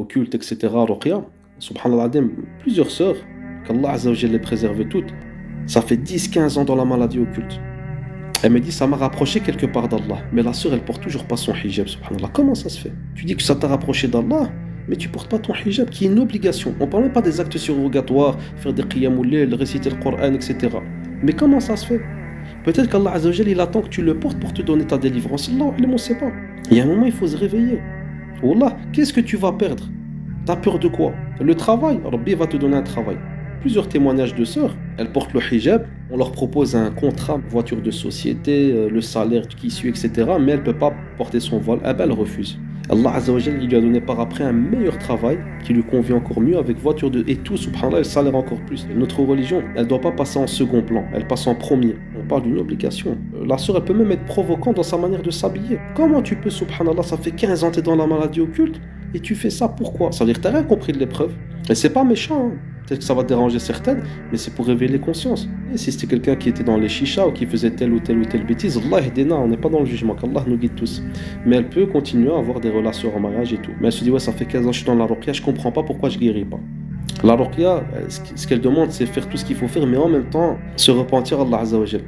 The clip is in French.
occulte, etc., Ruqya, subhanallah, plusieurs sœurs, qu'Allah Azza wa Jalla les préserve toutes, ça fait 10-15 ans dans la maladie occulte. Elle me dit, ça m'a rapproché quelque part d'Allah. Mais la sœur, elle porte toujours pas son hijab, subhanallah. Comment ça se fait? Tu dis que ça t'a rapproché d'Allah, mais tu portes pas ton hijab, qui est une obligation. On parle même pas des actes surrogatoires, faire des qiyamul layl, réciter le Coran, etc. Mais comment ça se fait? Peut-être qu'Allah Azza wa Jalla, il attend que tu le portes pour te donner ta délivrance. Allah, on ne sait pas. Il y a un moment, il faut se réveiller. Wallah, qu'est-ce que tu vas perdre? T'as peur de quoi? Le travail, Rabbi va te donner un travail. Plusieurs témoignages de sœurs, elles portent le hijab, on leur propose un contrat, voiture de société, le salaire qui suit, etc. Mais elle ne peut pas porter son voile, eh ben elle refuse. Allah Azza wa Jalla, il lui a donné par après un meilleur travail qui lui convient encore mieux avec voiture de... Et tout, subhanallah, le salaire encore plus. Notre religion, elle ne doit pas passer en second plan, elle passe en premier. On parle d'une obligation. La sœur, elle peut même être provocante dans sa manière de s'habiller. Comment tu peux, subhanallah, ça fait 15 ans que tu es dans la maladie occulte et tu fais ça, pourquoi? Ça veut dire que tu n'as rien compris de l'épreuve. Et c'est pas méchant, hein. Peut-être que ça va déranger certaines, mais c'est pour révéler conscience. Et si c'était quelqu'un qui était dans les chichas ou qui faisait telle ou telle bêtise, Allah aidena, on n'est pas dans le jugement, qu'Allah nous guide tous. Mais elle peut continuer à avoir des relations en mariage et tout. Mais elle se dit, ouais, ça fait 15 ans que je suis dans la ruqya, je comprends pas pourquoi je guéris pas. La ruqya, ce qu'elle demande, c'est faire tout ce qu'il faut faire, mais en même temps, se repentir à Allah Azza wa Jalla.